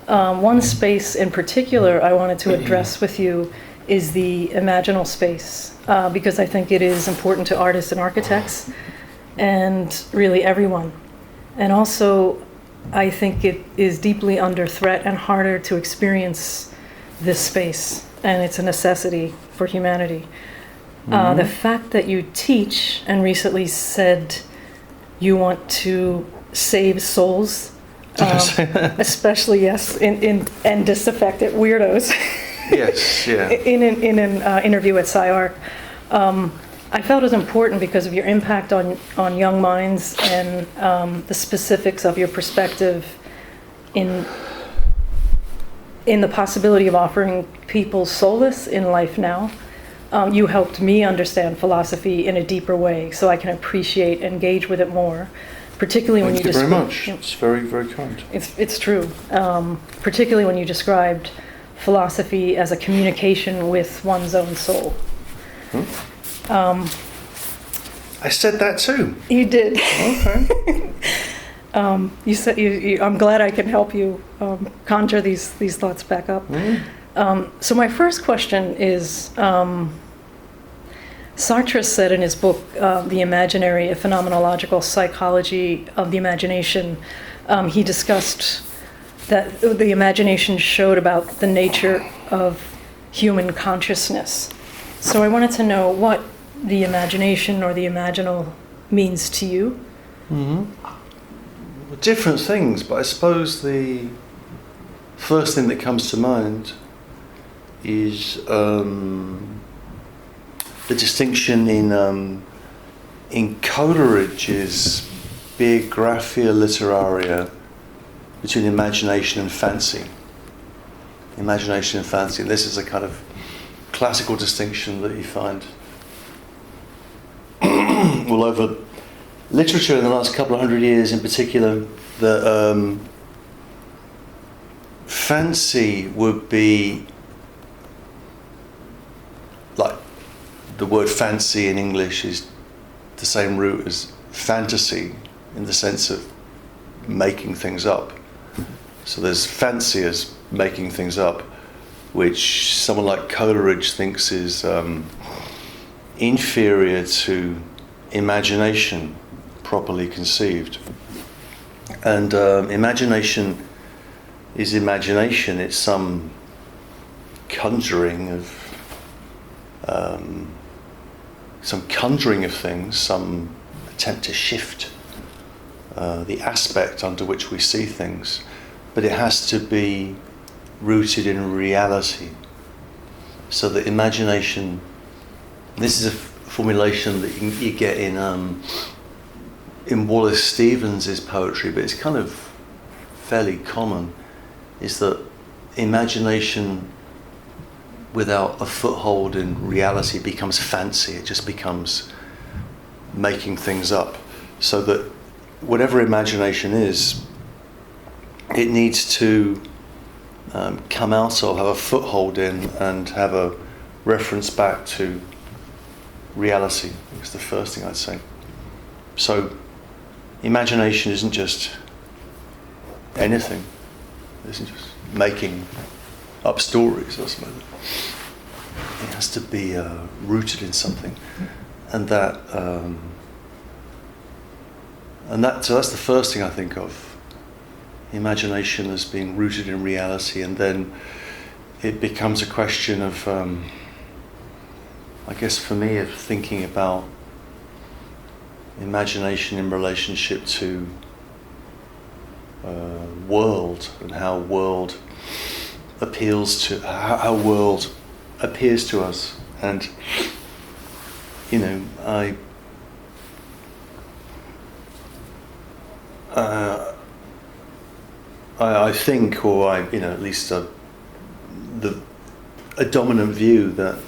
One space in particular I wanted to address with you is the imaginal space, because I think it is important to artists and architects and really everyone. And also, I think it is deeply under threat and harder to experience this space, and it's a necessity for humanity. The fact that you teach and recently said you want to save souls, especially, yes, and disaffected weirdos. Yes, yeah. In an interview at SciArc, I felt it was important because of your impact on young minds and the specifics of your perspective in the possibility of offering people solace in life now. You helped me understand philosophy in a deeper way, so I can appreciate and engage with it more. Particularly when you Thank you very much. It's very, very kind. It's true. Particularly when you described philosophy as a communication with one's own soul. I said that too. You did. Okay. You said I'm glad I can help you conjure these thoughts back up. So my first question is, Sartre said in his book, The Imaginary, A Phenomenological Psychology of the Imagination, he discussed that the imagination showed about the nature of human consciousness. So I wanted to know what the imagination or the imaginal means to you. Different things, but I suppose the first thing that comes to mind is the distinction in Coleridge's Biographia Literaria between imagination and fancy. Imagination and fancy. This is a kind of classical distinction that you find all over literature in the last couple of hundred years in particular, that fancy would be like the word fancy in English is the same root as fantasy in the sense of making things up. So there's fancy as making things up, which someone like Coleridge thinks is inferior to imagination properly conceived. And imagination is imagination. It's some conjuring of things, some attempt to shift the aspect under which we see things, but it has to be rooted in reality. So that imagination, this is a formulation that you get in Wallace Stevens' poetry, but it's kind of fairly common, is that imagination without a foothold in reality becomes fancy. It just becomes making things up. So that whatever imagination is, it needs to come out of, have a foothold in, and have a reference back to reality. It's the first thing I'd say. So imagination isn't just anything. It isn't just making up stories or something. It has to be rooted in something, and so that's the first thing I think of. Imagination as being rooted in reality, and then it becomes a question of, I guess for me, of thinking about imagination in relationship to world, and how world appeals to, how world appears to us. And I think, or at least a dominant view that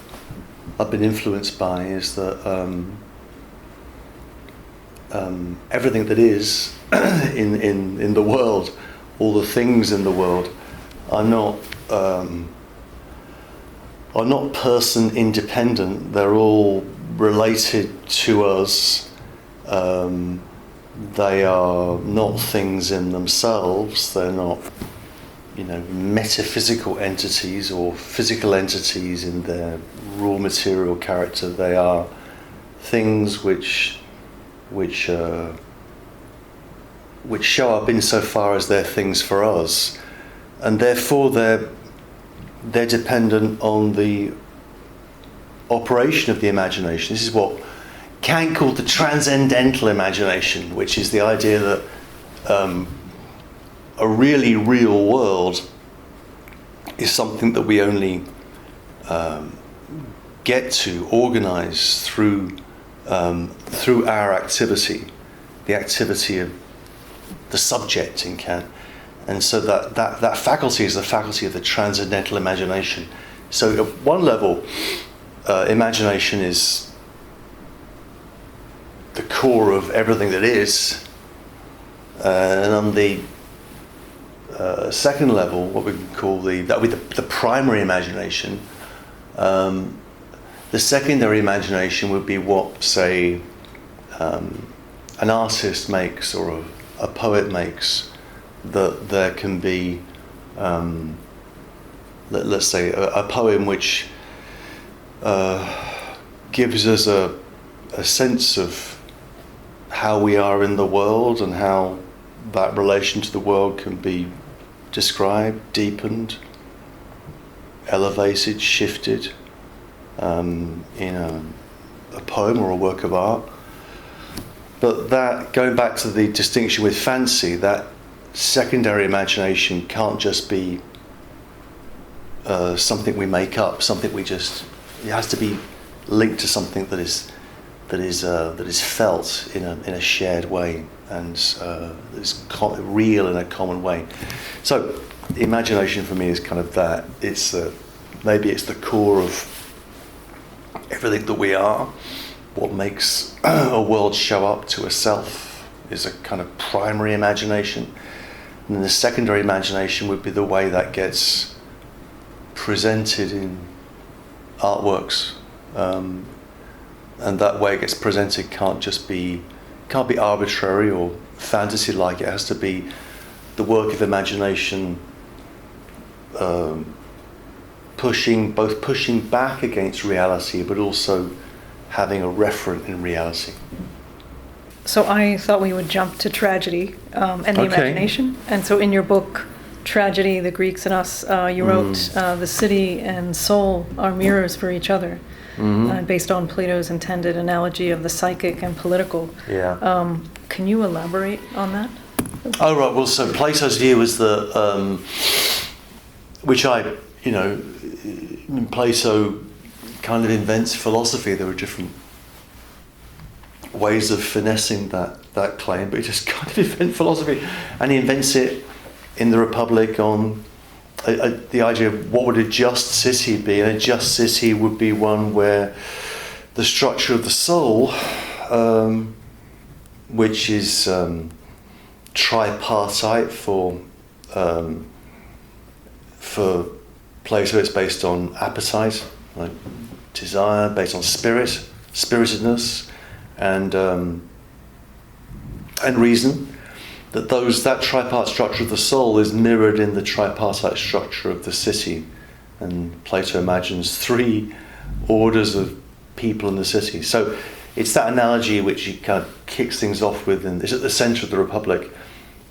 I've been influenced by is that everything that is in the world, all the things in the world, are not person independent. They're all related to us. They are not things in themselves. They're not metaphysical entities or physical entities in their raw material character. They are things which show up insofar as they're things for us, and therefore they're dependent on the operation of the imagination. This is what Kant called the transcendental imagination, which is the idea that a really real world is something that we only get to organize through our activity, the activity of the subject in Kant. And so that faculty is the faculty of the transcendental imagination. So at one level, imagination is the core of everything that is, and on the second level, what we can call the primary imagination. The secondary imagination would be what, say, an artist makes or a poet makes. That there can be, let's say, a poem which gives us a sense of how we are in the world and how that relation to the world can be described, deepened, elevated, shifted in a poem or a work of art. But that, going back to the distinction with fancy, that secondary imagination can't just be something we make up, something it has to be linked to something that is felt in a shared way and is real in a common way. So the imagination for me is kind of that. It's maybe it's the core of everything that we are. What makes a world show up to a self is a kind of primary imagination. And the secondary imagination would be the way that gets presented in artworks. And that way it gets presented can't be arbitrary or fantasy-like. It has to be the work of imagination, pushing back against reality, but also having a referent in reality. So I thought we would jump to tragedy and the imagination. And so in your book, Tragedy, the Greeks and Us, you wrote the city and soul are mirrors for each other, based on Plato's intended analogy of the psychic and political. Yeah. Can you elaborate on that? Oh, right. Well, so Plato's view was that, Plato kind of invents philosophy. There were different ways of finessing that claim, but he just kind of invents philosophy, and he invents it in the Republic on the idea of what would a just city be. And a just city would be one where the structure of the soul, which is tripartite for Plato, it's based on appetite, like desire, based on spiritedness, and reason. That tripartite structure of the soul is mirrored in the tripartite structure of the city, and Plato imagines 3 orders of people in the city. So it's that analogy which he kind of kicks things off with, and it's at the centre of the Republic.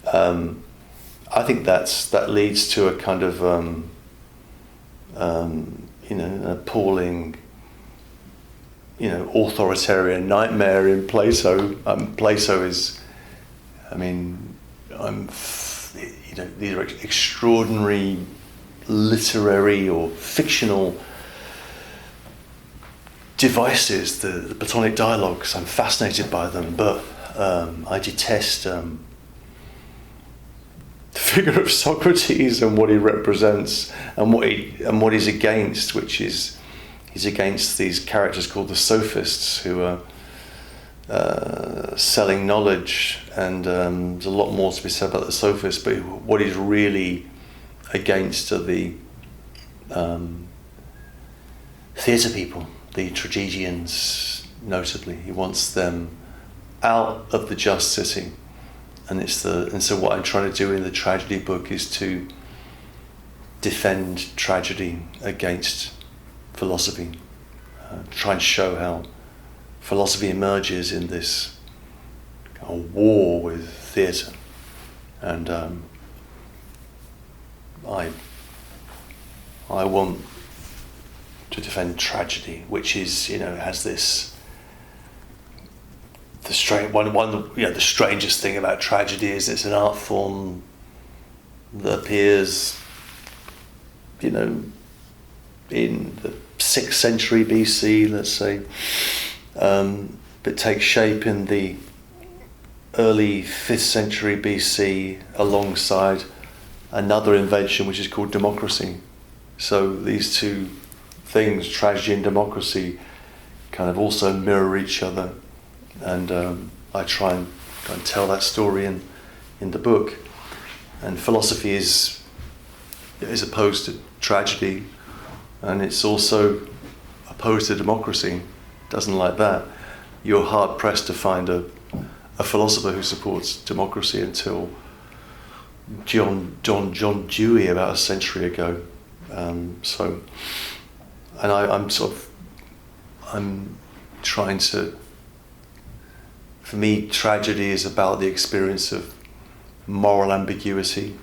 I think that leads to a kind of an appalling, authoritarian nightmare in Plato. Plato is, these are extraordinary literary or fictional devices, the Platonic dialogues. I'm fascinated by them, but I detest the figure of Socrates and what he represents and what he's against, which is he's against these characters called the sophists, who are selling knowledge, and there's a lot more to be said about the sophists, but what he's really against are the theatre people, the tragedians notably. He wants them out of the just city, and so what I'm trying to do in the tragedy book is to defend tragedy against philosophy, try and show how philosophy emerges in this kind of war with theatre. And I want to defend tragedy, which is, has this the strangest thing about tragedy is it's an art form that appears, in the 6th century BC, let's say, but takes shape in the early 5th century BC alongside another invention which is called democracy. So these two things, tragedy and democracy, kind of also mirror each other, and I try and tell that story in the book. And philosophy is opposed to tragedy, and it's also opposed to democracy. Doesn't like that. You're hard pressed to find a philosopher who supports democracy until John Dewey about a century ago. I'm trying to. For me, tragedy is about the experience of moral ambiguity,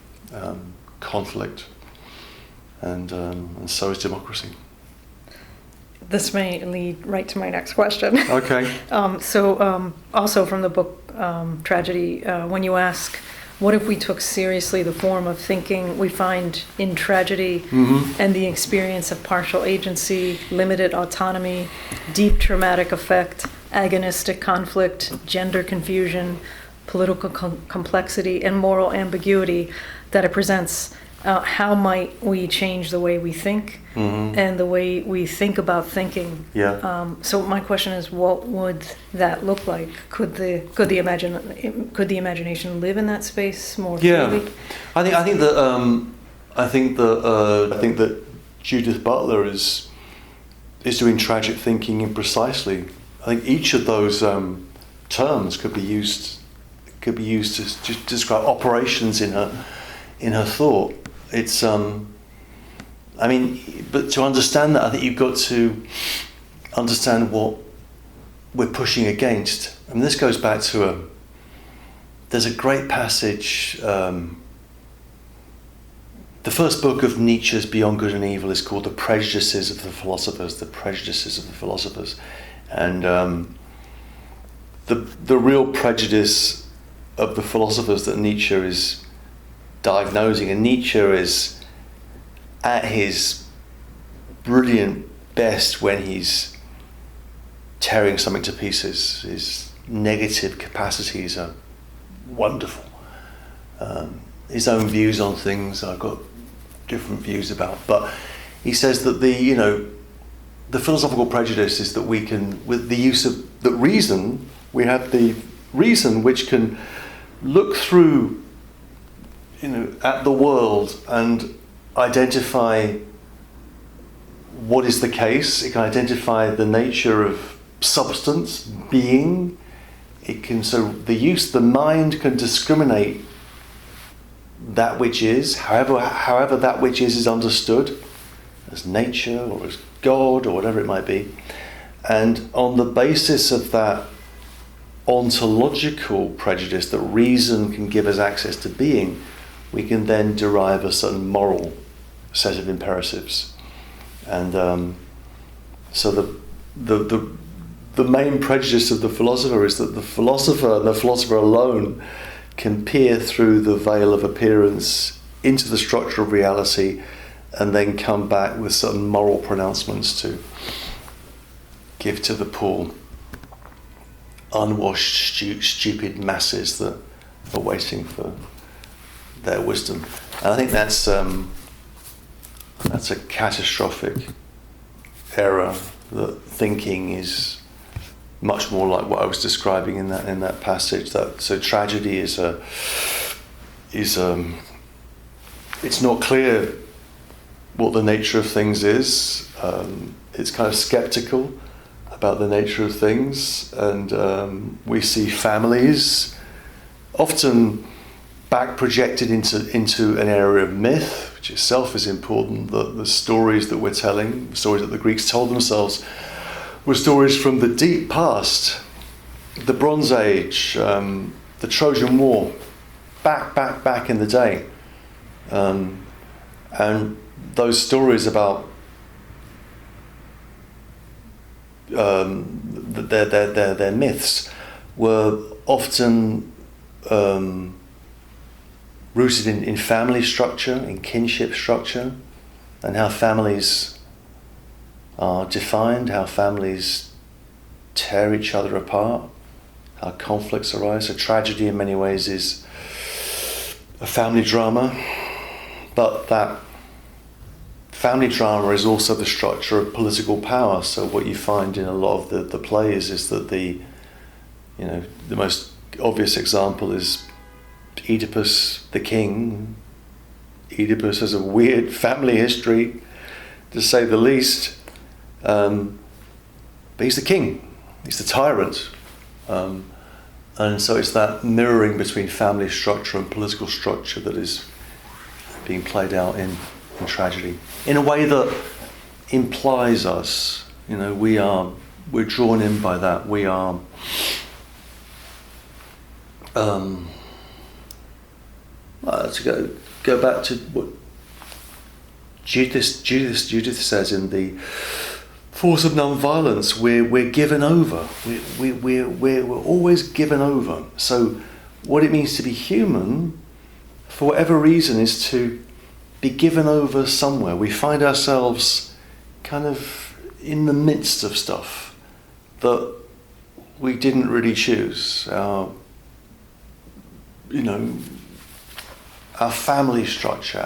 conflict, and so is democracy. This may lead right to my next question. Okay. Also from the book Tragedy, when you ask, what if we took seriously the form of thinking we find in tragedy, and the experience of partial agency, limited autonomy, deep traumatic effect, agonistic conflict, gender confusion, political complexity, and moral ambiguity that it presents, how might we change the way we think and the way we think about thinking? Yeah. So my question is, what would that look like? Could the imagination live in that space more freely? Yeah. I think that Judith Butler is doing tragic thinking in precisely. I think each of those terms could be used to describe operations in her thought. It's but to understand that, I think you've got to understand what we're pushing against. And this goes back to there's a great passage. The first book of Nietzsche's Beyond Good and Evil is called The Prejudices of the Philosophers. The Prejudices of the Philosophers, and the real prejudice of the philosophers that Nietzsche is diagnosing, and Nietzsche is at his brilliant best when he's tearing something to pieces. His negative capacities are wonderful. His own views on things I've got different views about, but he says that the philosophical prejudice is that we can, with the use of the reason, we have the reason which can look through at the world and identify what is the case. It can identify the nature of substance, being. The mind can discriminate that which is, however that which is understood, as nature or as God or whatever it might be. And on the basis of that ontological prejudice that reason can give us access to being, we can then derive a certain moral set of imperatives. And so the main prejudice of the philosopher is that the philosopher alone can peer through the veil of appearance into the structure of reality and then come back with certain moral pronouncements to give to the poor, unwashed, stupid masses that are waiting for their wisdom. And I think that's a catastrophic error. That thinking is much more like what I was describing in that passage. So tragedy is it's not clear what the nature of things is. It's kind of skeptical about the nature of things, and we see families often back projected into an area of myth, which itself is important. The stories that we're telling, the stories that the Greeks told themselves, were stories from the deep past, the Bronze Age, the Trojan War, back in the day. And those stories about their myths were often rooted in family structure, in kinship structure, and how families are defined, how families tear each other apart, how conflicts arise. So tragedy in many ways is a family drama, but that family drama is also the structure of political power. So what you find in a lot of the plays is that the most obvious example is Oedipus the king. Oedipus has a weird family history, to say the least, but he's the king, he's the tyrant. And so it's that mirroring between family structure and political structure that is being played out in tragedy, in a way that implies us. We're drawn in by that. We are to go back to what Judith says in the Force of Non-Violence. We're given over. We're always given over. So what it means to be human, for whatever reason, is to be given over somewhere. We find ourselves kind of in the midst of stuff that we didn't really choose. Our family structure,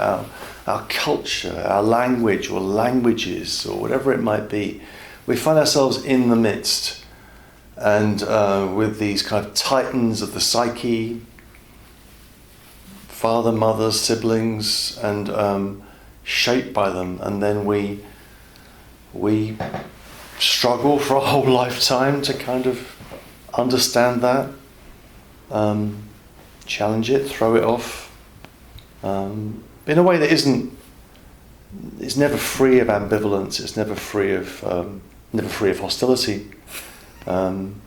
our culture, our language or languages or whatever it might be. We find ourselves in the midst, and with these kind of titans of the psyche, father, mother, siblings, and shaped by them, and then we struggle for a whole lifetime to kind of understand that, challenge it, throw it off, in a way that it's never free of ambivalence. It's never free of hostility, and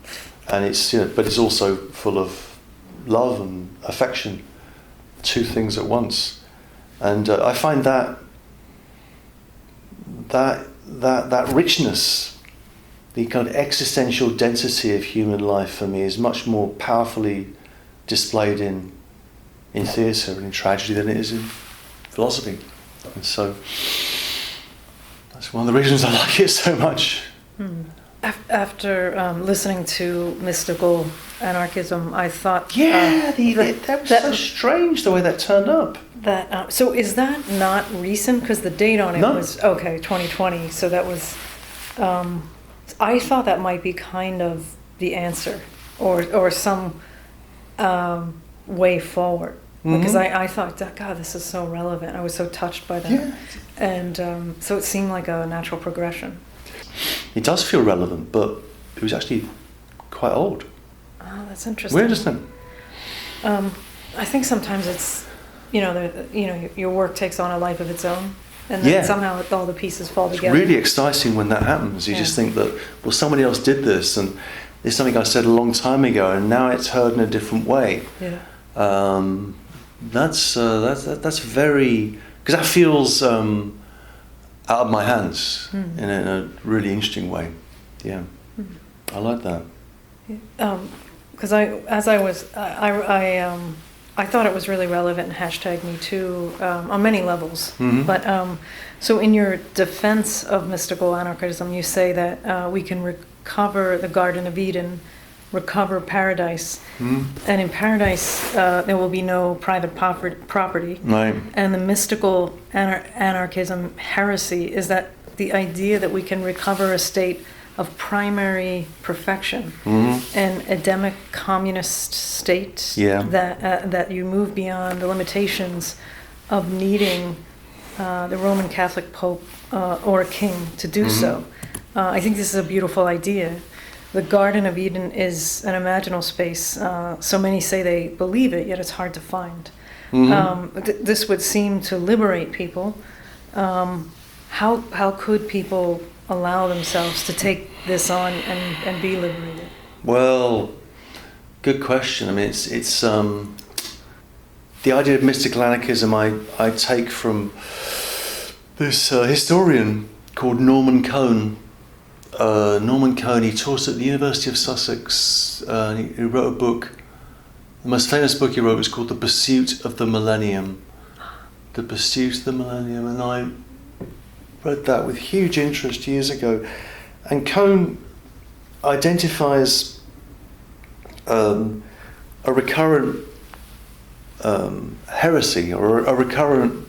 it's but it's also full of love and affection. Two things at once, and I find that richness, the kind of existential density of human life for me, is much more powerfully displayed in theatre and in tragedy than it is in philosophy. And so that's one of the reasons I like it so much. After listening to mystical anarchism, I thought that was so strange the way that turned up. So is that not recent? Because the date on it was 2020. So that was. I thought that might be kind of the answer, or some way forward. Because I thought, God, this is so relevant. I was so touched by that, and so it seemed like a natural progression. It does feel relevant, but it was actually quite old. Oh, that's interesting. Weird, isn't it? I think sometimes it's, your work takes on a life of its own, and then somehow all the pieces fall together. It's really exciting when that happens. You just think that, well, somebody else did this, and it's something I said a long time ago, and now it's heard in a different way. Yeah. That's very, because that feels out of my hands in a really interesting way. Yeah, I like that. Because I thought it was really relevant in #MeToo on many levels. But so in your defense of mystical anarchism, you say that we can recover the Garden of Eden, recover paradise, and in paradise there will be no private property. Right. And the mystical anarchism heresy is that the idea that we can recover a state of primary perfection, an Edemic communist state, that you move beyond the limitations of needing the Roman Catholic Pope or a king to do so. I think this is a beautiful idea. The Garden of Eden is an imaginal space. So many say they believe it, yet it's hard to find. This would seem to liberate people. How could people allow themselves to take this on and be liberated? Well, good question. I mean, it's the idea of mystical anarchism I take from this historian called Norman Cohn. Norman Cohn, he taught at the University of Sussex. He wrote a book. The most famous book he wrote was called The Pursuit of the Millennium. The Pursuit of the Millennium, and I read that with huge interest years ago. And Cohn identifies a recurrent heresy or a recurrent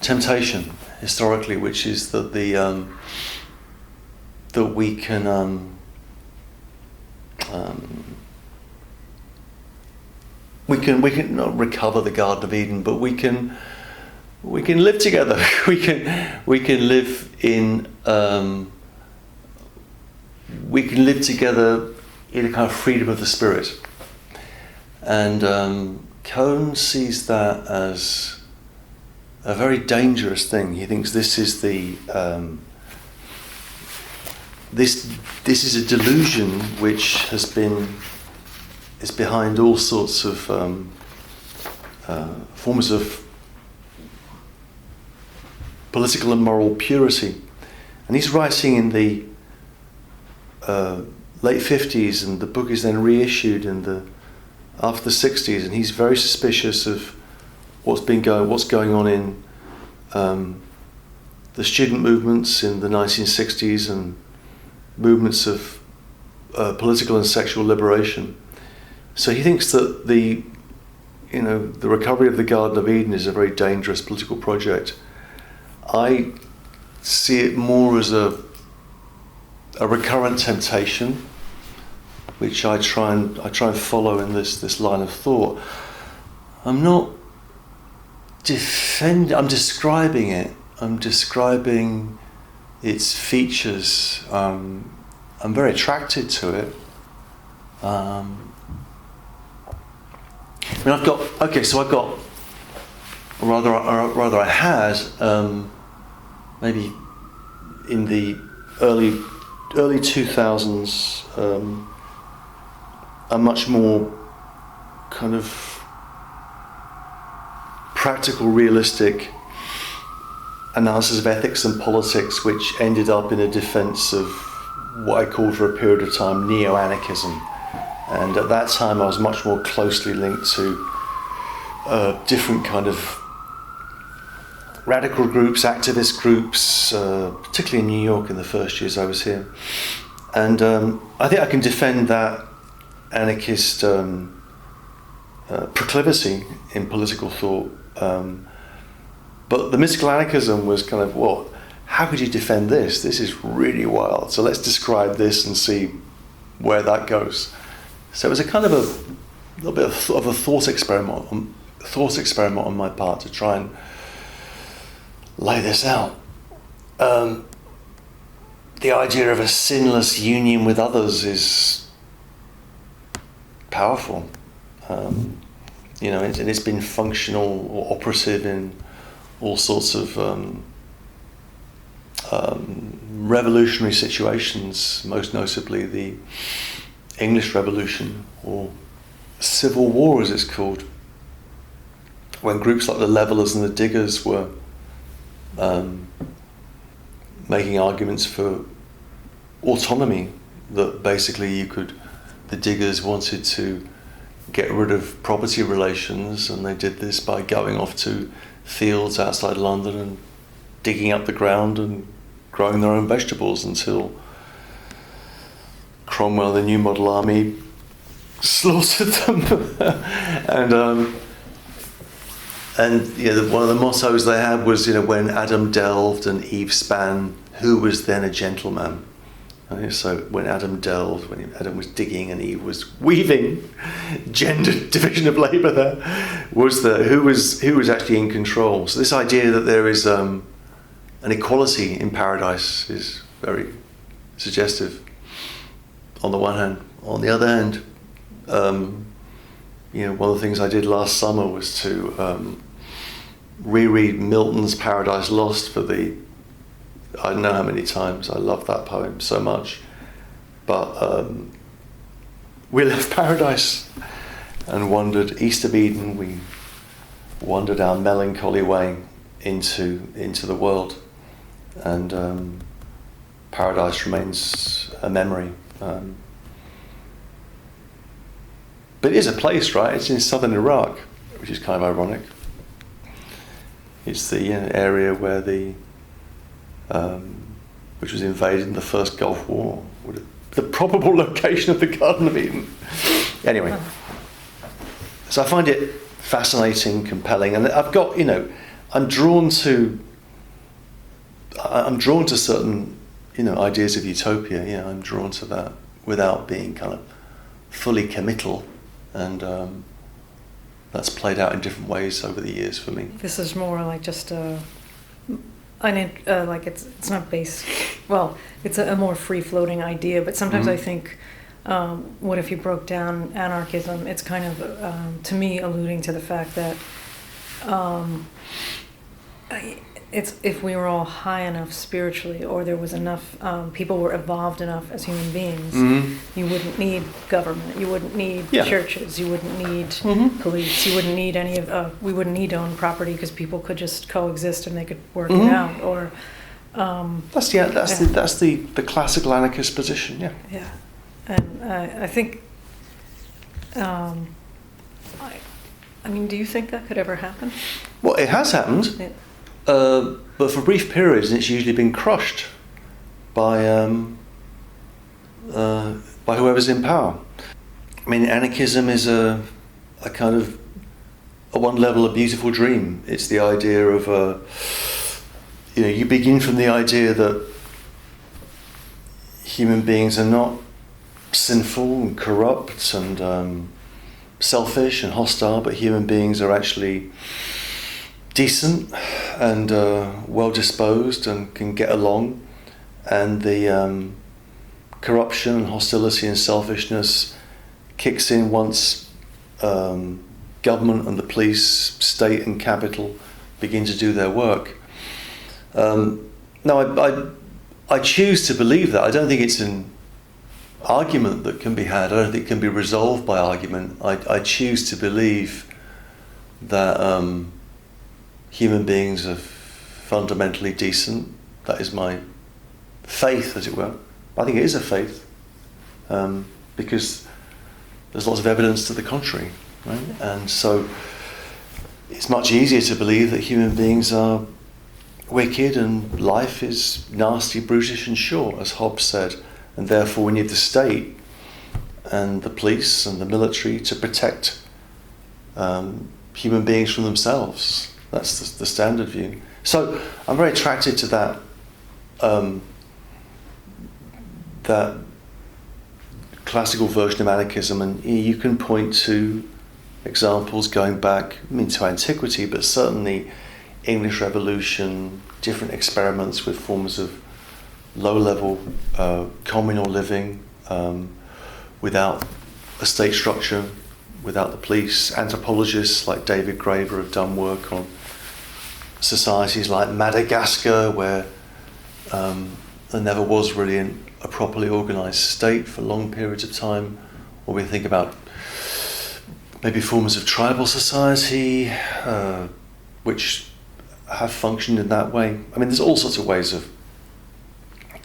temptation historically, which is that that we can not recover the Garden of Eden, but we can live together. we can live in we can live together in a kind of freedom of the spirit. And Cohn sees that as a very dangerous thing. He thinks this is the this is a delusion which is behind all sorts of forms of political and moral purity. And he's writing in the late 50s, and the book is then reissued after the 60s, and he's very suspicious of what's going on in the student movements in the 1960s and movements of political and sexual liberation. So he thinks that the recovery of the Garden of Eden is a very dangerous political project. I see it more as a recurrent temptation, which I try and follow in this line of thought. I'm not I'm describing it. I'm describing its features. I'm very attracted to it. I had maybe in the early 2000s a much more kind of practical, realistic analysis of ethics and politics, which ended up in a defense of what I called for a period of time neo-anarchism. And at that time I was much more closely linked to different kind of radical groups, activist groups, particularly in New York in the first years I was here. And I think I can defend that anarchist proclivity in political thought. But the mystical anarchism was kind of, well, how could you defend this? This is really wild. So let's describe this and see where that goes. So it was a kind of a little bit of a thought experiment on my part to try and lay this out. The idea of a sinless union with others is powerful. And it's been functional or operative in all sorts of revolutionary situations, most notably the English Revolution, or Civil War as it's called, when groups like the Levellers and the Diggers were making arguments for autonomy, that basically the Diggers wanted to get rid of property relations, and they did this by going off to fields outside London and digging up the ground and growing their own vegetables until Cromwell, the New Model Army, slaughtered them. One of the mottos they had was, when Adam delved and Eve span, who was then a gentleman? So when Adam delved, when Adam was digging and Eve was weaving, gendered division of labour there, was who was actually in control. So this idea that there is an equality in paradise is very suggestive on the one hand. On the other hand, one of the things I did last summer was to reread Milton's Paradise Lost for I don't know how many times. I love that poem so much. But we left paradise and wandered east of Eden. We wandered our melancholy way into the world, and paradise remains a memory. But it is a place, right? It's in southern Iraq, which is kind of ironic. It's the area where which was invaded in the first Gulf War. The probable location of the Garden of Eden. Anyway, so I find it fascinating, compelling, and I've got, I'm drawn to certain, ideas of utopia. Yeah, I'm drawn to that without being kind of fully committal, and that's played out in different ways over the years for me. This is more like just like it's not based. Well, it's a more free-floating idea. But sometimes I think, what if you broke down anarchism? It's kind of to me alluding to the fact that it's if we were all high enough spiritually, or there was enough people were evolved enough as human beings, you wouldn't need government, you wouldn't need churches, you wouldn't need police, you wouldn't need any of we wouldn't need to own property because people could just coexist and they could work it out. Or that's the classical anarchist position. Yeah, and I think I mean, do you think that could ever happen? Well, it has happened. Yeah. But for brief periods, it's usually been crushed by whoever's in power. I mean, anarchism is a kind of, at one level, a beautiful dream. It's the idea of, you begin from the idea that human beings are not sinful and corrupt and selfish and hostile, but human beings are actually decent and well disposed and can get along, and the corruption and hostility and selfishness kicks in once government and the police, state and capital begin to do their work. Now I choose to believe that. I don't think it's an argument that can be had. I don't think it can be resolved by argument. I choose to believe that human beings are fundamentally decent. That is my faith, as it were. I think it is a faith, because there's lots of evidence to the contrary, right? And so it's much easier to believe that human beings are wicked and life is nasty, brutish and short, as Hobbes said, and therefore we need the state and the police and the military to protect human beings from themselves. That's the standard view. So I'm very attracted to that that classical version of anarchism, and you can point to examples going back, to antiquity, but certainly English Revolution, different experiments with forms of low-level communal living without a state structure, without the police. Anthropologists like David Graeber have done work on societies like Madagascar, where there never was really a properly organised state for long periods of time. Or we think about maybe forms of tribal society, which have functioned in that way. I mean, there's all sorts of ways of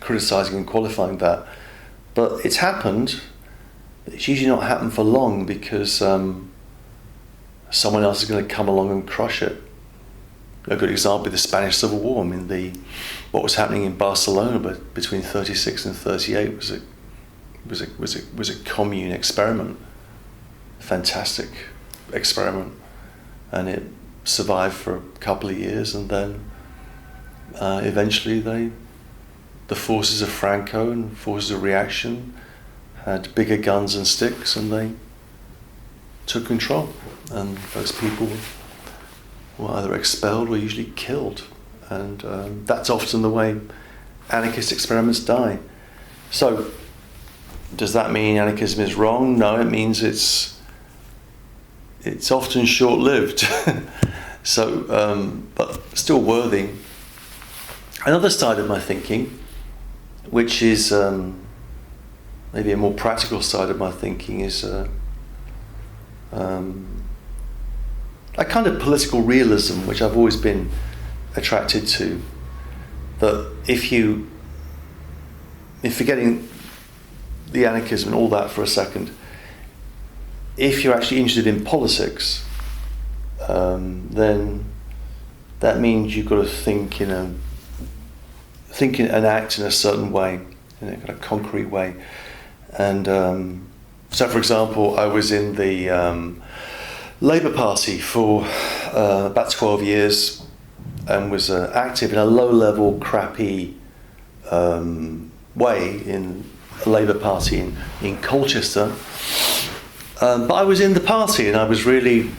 criticising and qualifying that, but it's happened. It's usually not happened for long because someone else is going to come along and crush it. A good example is the Spanish Civil War. I mean, what was happening in Barcelona between 36 and 38 was a commune experiment, fantastic experiment, and it survived for a couple of years, and then eventually the forces of Franco and forces of reaction had bigger guns and sticks, and they took control, and those people were either expelled or usually killed, and that's often the way anarchist experiments die. So does that mean anarchism is wrong? No, it means it's it's often short-lived. So, but still worthy. Another side of my thinking, which is maybe a more practical side of my thinking, is a kind of political realism, which I've always been attracted to. That if forgetting the anarchism and all that for a second, if you're actually interested in politics, then that means you've got to think and act in a certain way, in a kind of concrete way. And so, for example, I was in the Labour Party for about 12 years and was active in a low-level, crappy way in a Labour Party in Colchester. But I was in the party and I was really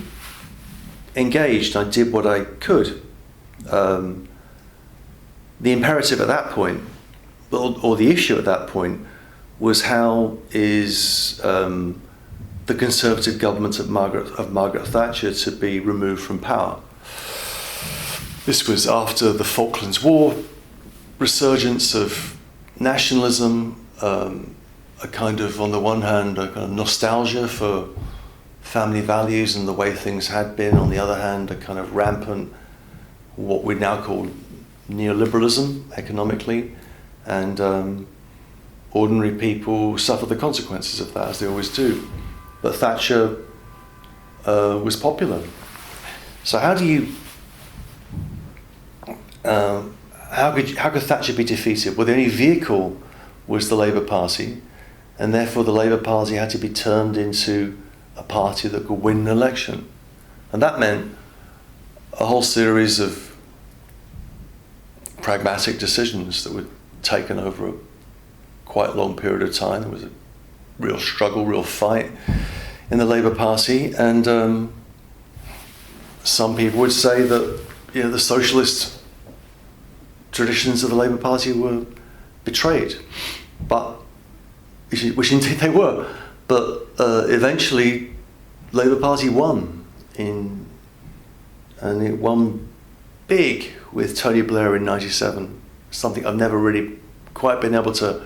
engaged. I did what I could. The imperative at that point, or the issue at that point, was how is the Conservative government of Margaret Thatcher to be removed from power. This was after the Falklands War, resurgence of nationalism, a kind of, on the one hand, a kind of nostalgia for family values and the way things had been. On the other hand, a kind of rampant, what we now call neoliberalism economically, and ordinary people suffer the consequences of that, as they always do. But Thatcher was popular. So how could Thatcher be defeated? Well, the only vehicle was the Labour Party, and therefore the Labour Party had to be turned into a party that could win an election. And that meant a whole series of pragmatic decisions that were taken over a quite long period of time. There was a real struggle, real fight in the Labour Party, and some people would say that the socialist traditions of the Labour Party were betrayed, but which indeed they were. But eventually, Labour Party won, and it won big with Tony Blair in '97. Something I've never really quite been able to.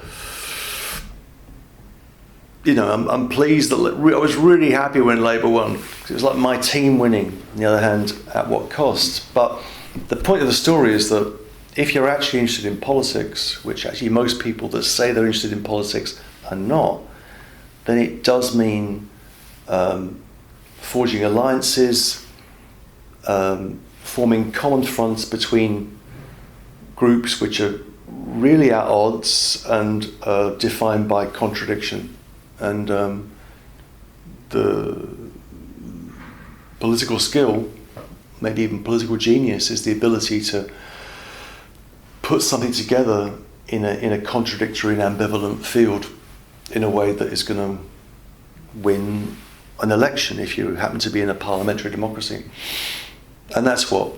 I'm pleased that I was really happy when Labour won. It was like my team winning. On the other hand, at what cost? But the point of the story is that if you're actually interested in politics, which actually most people that say they're interested in politics are not, then it does mean forging alliances, forming common fronts between groups which are really at odds and defined by contradiction. And the political skill, maybe even political genius, is the ability to put something together in a contradictory and ambivalent field in a way that is going to win an election if you happen to be in a parliamentary democracy. And that's what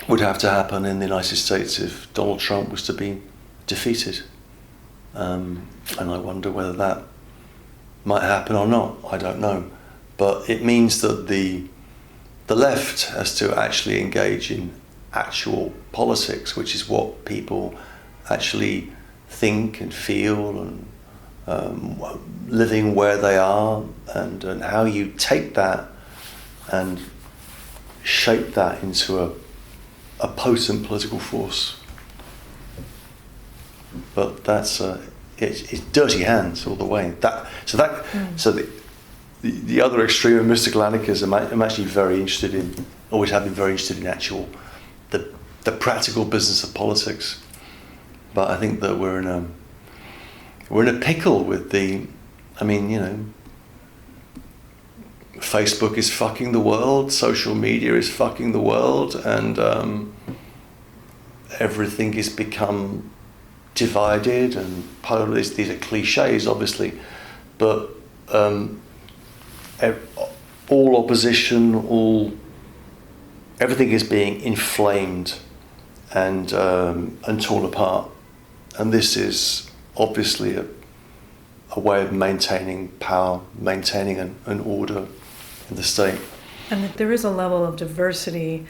would have to happen in the United States if Donald Trump was to be defeated. And I wonder whether that might happen or not. I don't know. But it means that the left has to actually engage in actual politics, which is what people actually think and feel, and living where they are, and how you take that and shape that into a potent political force. But that's it's dirty hands all the way. So the other extreme of mystical anarchism, I'm actually very interested in. Always have been very interested in actual the practical business of politics. But I think that we're in a pickle with Facebook is fucking the world, social media is fucking the world, and everything has become divided and polar. These are cliches, obviously, but all opposition, everything is being inflamed and torn apart, and this is obviously a way of maintaining power, maintaining an order in of the state. And that there is a level of diversity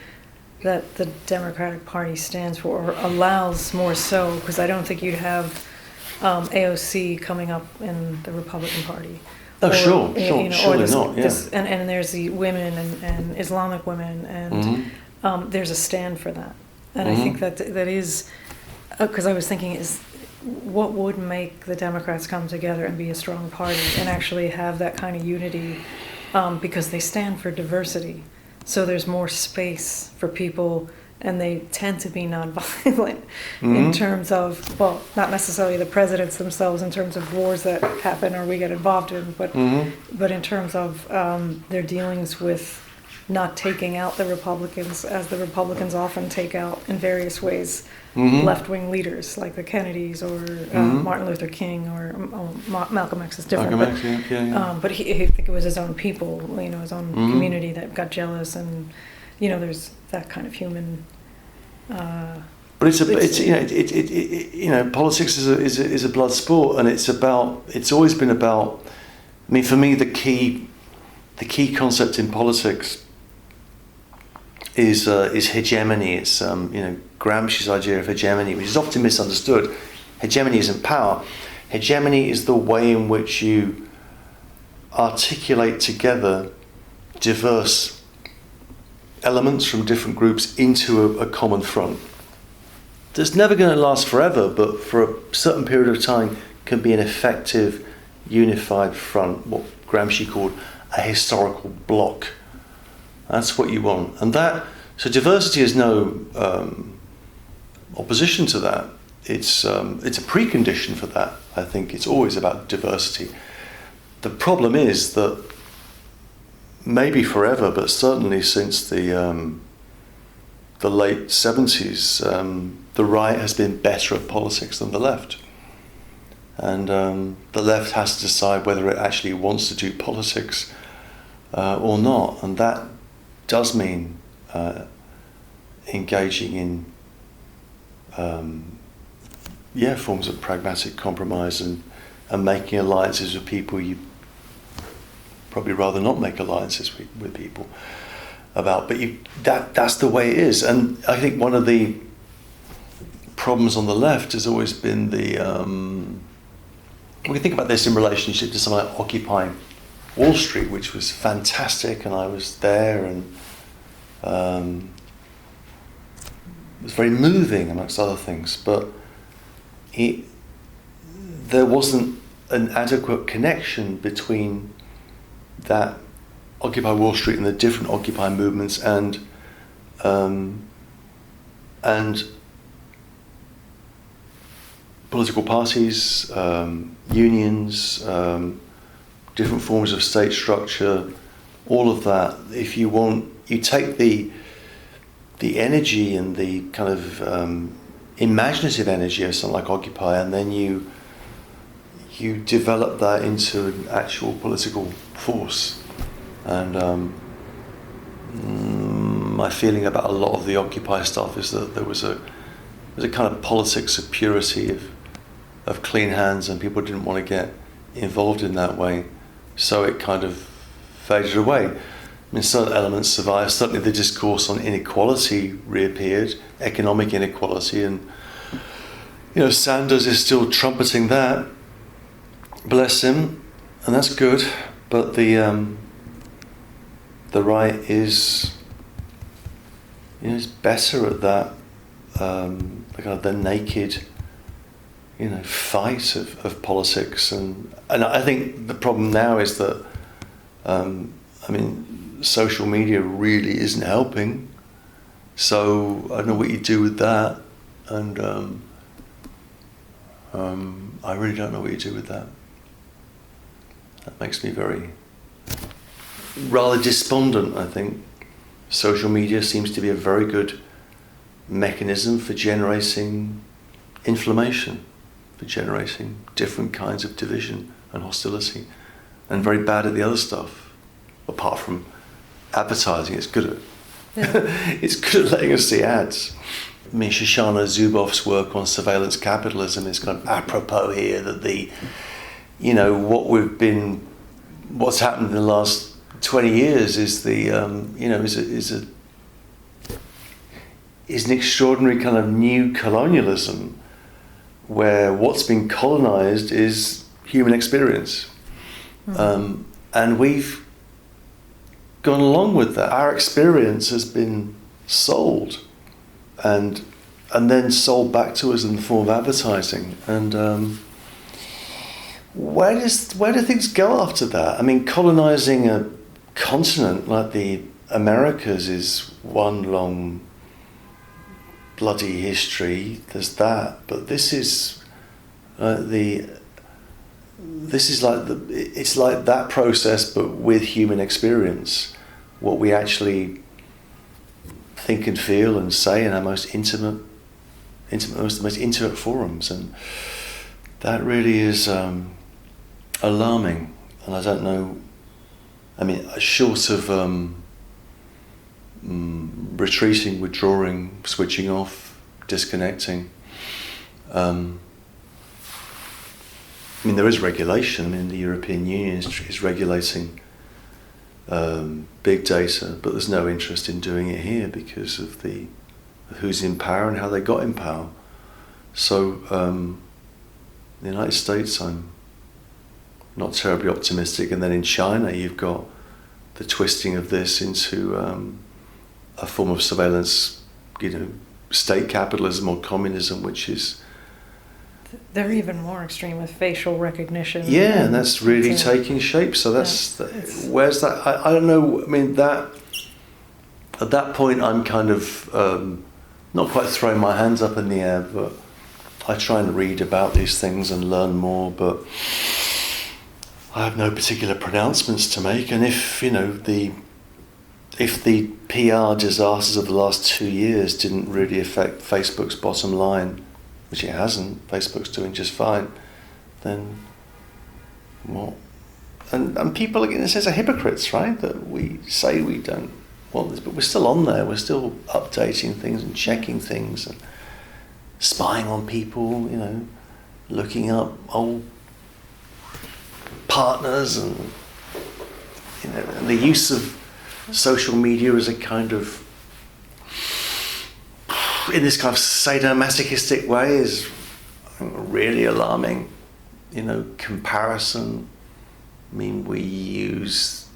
that the Democratic Party stands for, or allows more so, because I don't think you'd have AOC coming up in the Republican Party. Oh, or, sure, surely not, yeah. And there's the women and Islamic women, and there's a stand for that. And I think that is, because I was thinking, is what would make the Democrats come together and be a strong party and actually have that kind of unity, because they stand for diversity. So there's more space for people, and they tend to be nonviolent in terms of, well, not necessarily the presidents themselves in terms of wars that happen or we get involved in, but in terms of their dealings with not taking out the Republicans, as the Republicans often take out in various ways left-wing leaders like the Kennedys or Martin Luther King or Malcolm X is different. Malcolm X, yeah. But he, I think it was his own people, his own community that got jealous, and there's that kind of human. But politics is a blood sport, and it's always been about. I mean, for me, the key concept in politics is hegemony. It's Gramsci's idea of hegemony, which is often misunderstood. Hegemony isn't power. Hegemony is the way in which you articulate together diverse elements from different groups into a common front. That's never going to last forever, but for a certain period of time can be an effective, unified front, what Gramsci called a historical bloc. That's what you want. And so diversity is no opposition to that. It's a precondition for that. I think it's always about diversity. The problem is that maybe forever, but certainly since the late 70s, the right has been better at politics than the left. And the left has to decide whether it actually wants to do politics or not. And that does mean engaging in forms of pragmatic compromise and making alliances with people you probably rather not make alliances with people about. But that's the way it is. And I think one of the problems on the left has always been we can think about this in relationship to something like Occupy Wall Street, which was fantastic, and I was there, and it was very moving amongst other things, but there wasn't an adequate connection between that Occupy Wall Street and the different Occupy movements and political parties, unions, different forms of state structure, all of that. If you want, you take the energy and the kind of imaginative energy of something like Occupy, and then you develop that into an actual political force. And my feeling about a lot of the Occupy stuff is that there was a kind of politics of purity, of clean hands, and people didn't want to get involved in that way, so it kind of faded away. I mean, certain elements survived. Certainly the discourse on inequality reappeared, economic inequality, and Sanders is still trumpeting that, bless him, and that's good. But the right is better at that, the naked fight of politics, and I think the problem now is that social media really isn't helping. So I don't know what you do with that, and I really don't know what you do with that. That makes me rather despondent. I think social media seems to be a very good mechanism for generating inflammation, for generating different kinds of division and hostility, and very bad at the other stuff. Apart from advertising, it's good at it's good at letting us see ads. I mean, Shoshana Zuboff's work on surveillance capitalism is kind of apropos here, that what's happened in the last 20 years is the is an extraordinary kind of new colonialism, where what's been colonized is human experience, and we've gone along with that. Our experience has been sold, and then sold back to us in the form of advertising. And where do things go after that? I mean, colonizing a continent like the Americas is one long bloody history. There's that, but this is it's like that process, but with human experience. What we actually think and feel and say in our most intimate, most intimate forums, and that really is alarming. And I don't know. I mean, short of retreating, withdrawing, switching off, disconnecting. I mean, there is regulation. I mean, the European Union is regulating big data, but there's no interest in doing it here because of who's in power and how they got in power. So, the United States, I'm not terribly optimistic, and then in China, you've got the twisting of this into a form of surveillance, state capitalism or communism, which is... They're even more extreme with facial recognition. Yeah, and that's really taking shape. So where's that? I don't know. I mean, at that point, I'm kind of not quite throwing my hands up in the air, but I try and read about these things and learn more. But I have no particular pronouncements to make. And if the PR disasters of the last 2 years didn't really affect Facebook's bottom line, which it hasn't, Facebook's doing just fine, then what? And people are getting as hypocrites, right? That we say we don't want this, but we're still on there. We're still updating things and checking things and spying on people, looking up old partners, and and the use of social media as a kind of, in this kind of sadomasochistic way, is really alarming. Comparison. I mean, we use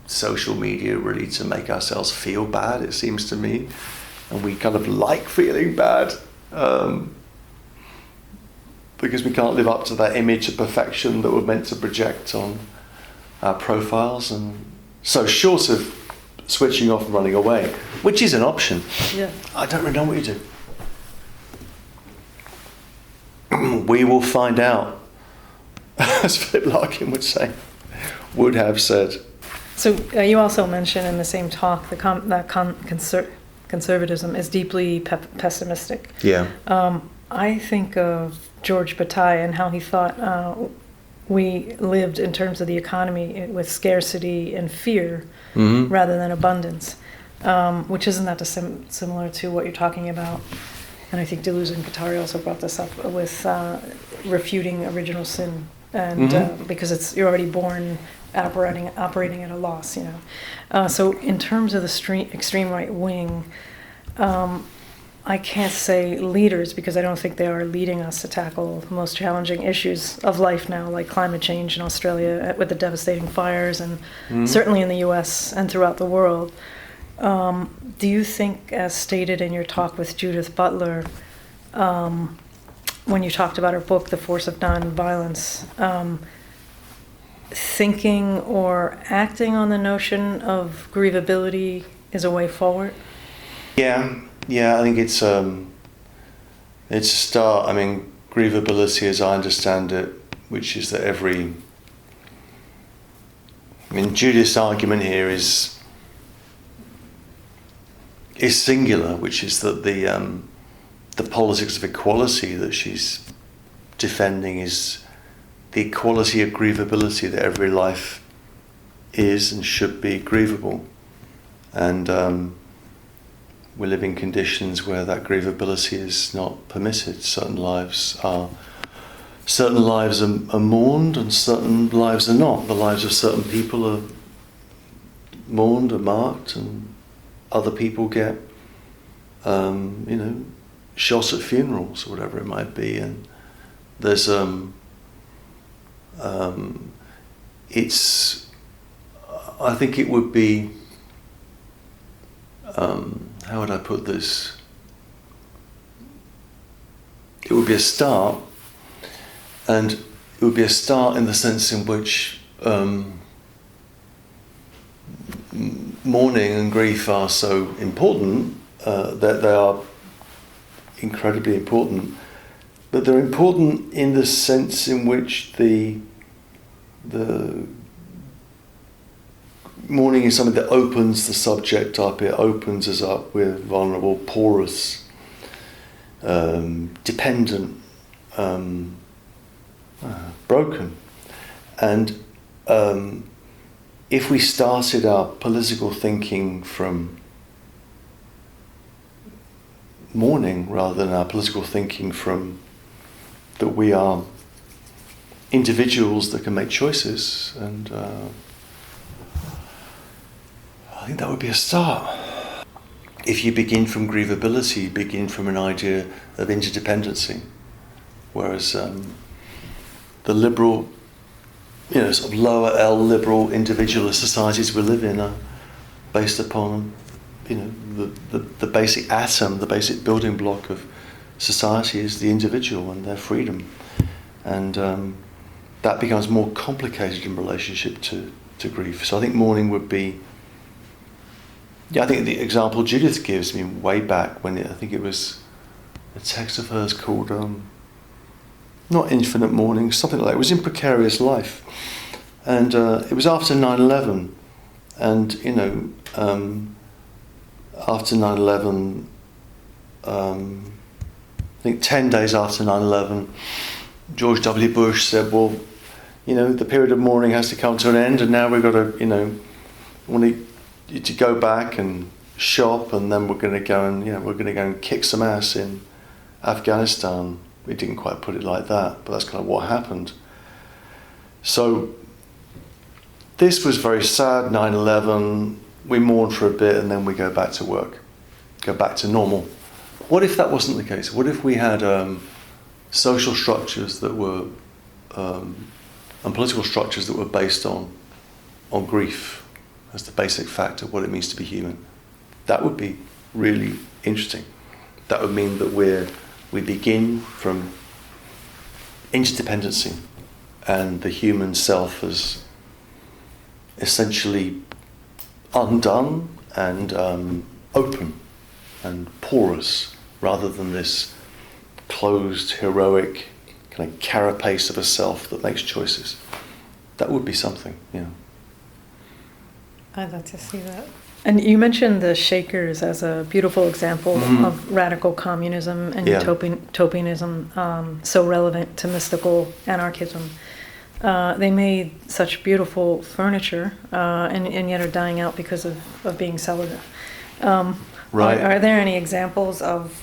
social media really to make ourselves feel bad, it seems to me, and we kind of like feeling bad because we can't live up to that image of perfection that we're meant to project on our profiles. And so, short of switching off and running away, which is an option. Yeah. I don't really know what you do. We will find out, as Philip Larkin would have said. So you also mentioned in the same talk that conservatism is deeply pessimistic. Yeah. I think of George Bataille and how he thought we lived in terms of the economy with scarcity and fear rather than abundance, which isn't that similar to what you're talking about. And I think Deleuze and Guattari also brought this up with refuting original sin, and because you're already born operating at a loss, So in terms of the extreme right wing, I can't say leaders, because I don't think they are leading us to tackle the most challenging issues of life now, like climate change in Australia with the devastating fires, and certainly in the US and throughout the world. Do you think, as stated in your talk with Judith Butler, when you talked about her book, The Force of Nonviolence, thinking or acting on the notion of grievability is a way forward? Yeah, I think it's a start. I mean, grievability, as I understand it, which is that Judith's argument here is singular, which is that the politics of equality that she's defending is the equality of grievability, that every life is and should be grievable, and we live in conditions where that grievability is not permitted. Certain lives are mourned and certain lives are not. The lives of certain people are mourned and marked, and other people get, shot at funerals or whatever it might be, and there's I think it would be, how would I put this? It would be a start, and it would be a start in the sense in which mourning and grief are so important, that they are incredibly important, but they're important in the sense in which the mourning is something that opens the subject up. It opens us up. We're vulnerable, porous, dependent, broken. And if we started our political thinking from mourning rather than our political thinking from that we are individuals that can make choices, and I think that would be a start. If you begin from grievability, you begin from an idea of interdependency, whereas the liberal, sort of lower L liberal individualist societies we live in are based upon, the basic atom, the basic building block of society is the individual and their freedom, and that becomes more complicated in relationship to grief. So I think mourning would be. Yeah, I think the example Judith gives me way back when I think it was a text of hers called not Infinite Mourning, something like that. It was in Precarious Life, and it was after 9/11, and after 9/11, I think 10 days after 9/11, George W. Bush said, "Well, the period of mourning has to come to an end, and now we've got to, to go back and shop, and then we're going to go and kick some ass in Afghanistan." We didn't quite put it like that, but that's kind of what happened. So this was very sad. 9/11. We mourn for a bit, and then we go back to work, go back to normal. What if that wasn't the case? What if we had social structures that were and political structures that were based on grief as the basic fact of what it means to be human? That would be really interesting. That would mean that we begin from interdependency, and the human self is essentially undone and open and porous, rather than this closed, heroic kind of carapace of a self that makes choices. That would be something, I'd like to see that. And you mentioned the Shakers as a beautiful example of radical communism and utopianism, so relevant to mystical anarchism. They made such beautiful furniture, and yet are dying out because of being celibate. Right. Are there any examples of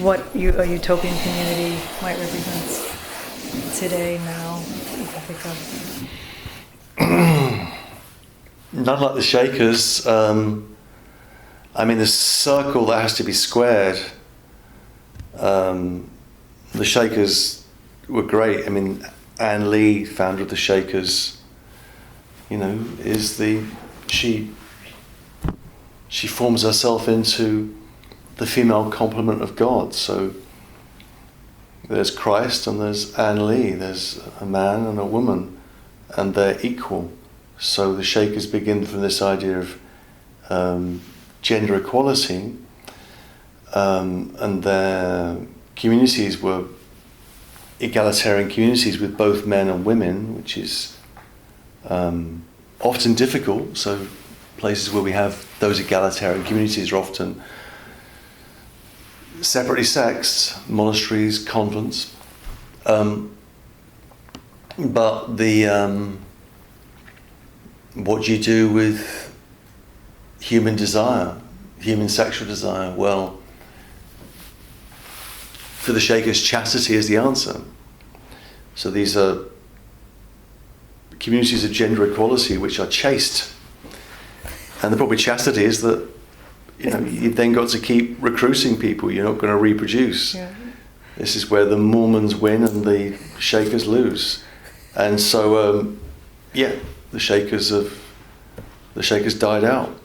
what a utopian community might represent today, now, you can think of? Not like the Shakers. The circle that has to be squared. The Shakers were great. Anne Lee, founder of the Shakers, she forms herself into the female complement of God. So there's Christ and there's Anne Lee. There's a man and a woman, and they're equal. So the Shakers begin from this idea of gender equality, and their communities were egalitarian communities with both men and women, which is often difficult. So places where we have those egalitarian communities are often separately sexed, monasteries, convents. But what do you do with human desire, human sexual desire? Well, for the Shakers, chastity is the answer. So these are communities of gender equality which are chaste. And the problem with chastity is that, you've then got to keep recruiting people. You're not going to reproduce. Yeah. This is where the Mormons win and the Shakers lose. And so, the Shakers died out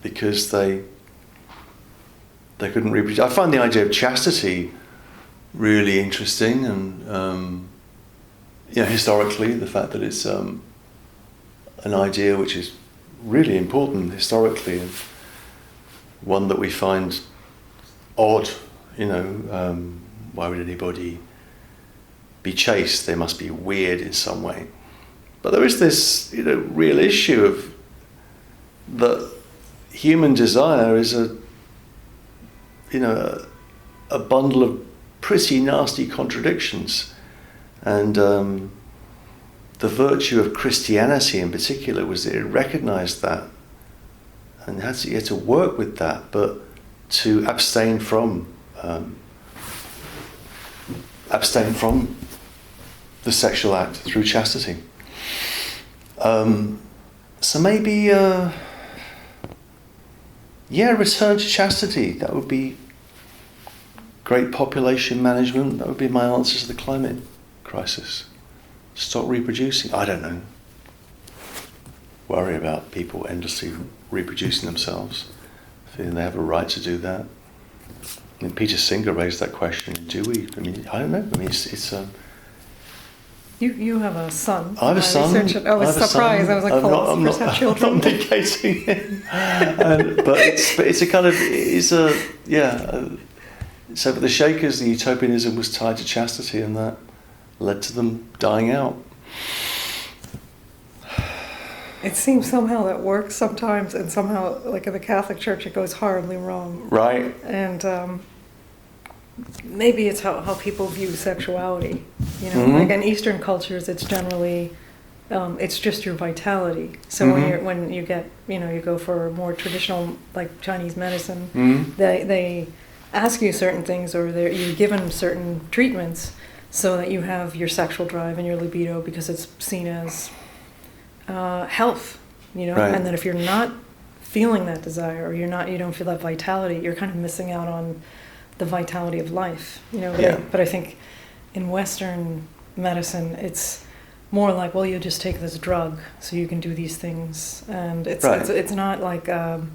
because they couldn't reproduce. I find the idea of chastity really interesting, and historically, the fact that it's an idea which is really important historically, and one that we find odd. Why would anybody be chaste? They must be weird in some way. But there is this, real issue of that human desire is a bundle of pretty nasty contradictions, and the virtue of Christianity in particular was that it recognised that and had to work with that, but to abstain from the sexual act through chastity. So maybe, return to chastity. That would be great population management. That would be my answer to the climate crisis. Stop reproducing. I don't know. Worry about people endlessly reproducing themselves, feeling they have a right to do that. And Peter Singer raised that question. Do we? I don't know. it's You have a son. I have a son. I was surprised. I was like, philosophers have children. I'm not negating him. But it's a kind of, so for the Shakers, the utopianism was tied to chastity, and that led to them dying out. It seems somehow that works sometimes, and somehow, like in the Catholic Church, it goes horribly wrong. Right. And maybe it's how people view sexuality. Mm-hmm. Like in Eastern cultures, it's generally, it's just your vitality. So Mm-hmm. when you get, you go for more traditional, like Chinese medicine, Mm-hmm. they ask you certain things, or you're given certain treatments so that you have your sexual drive and your libido, because it's seen as health, Right. and that if you're not feeling that desire, or you don't feel that vitality, you're kind of missing out on the vitality of life, But I think in Western medicine, it's more like, well, you just take this drug so you can do these things, and it's not like a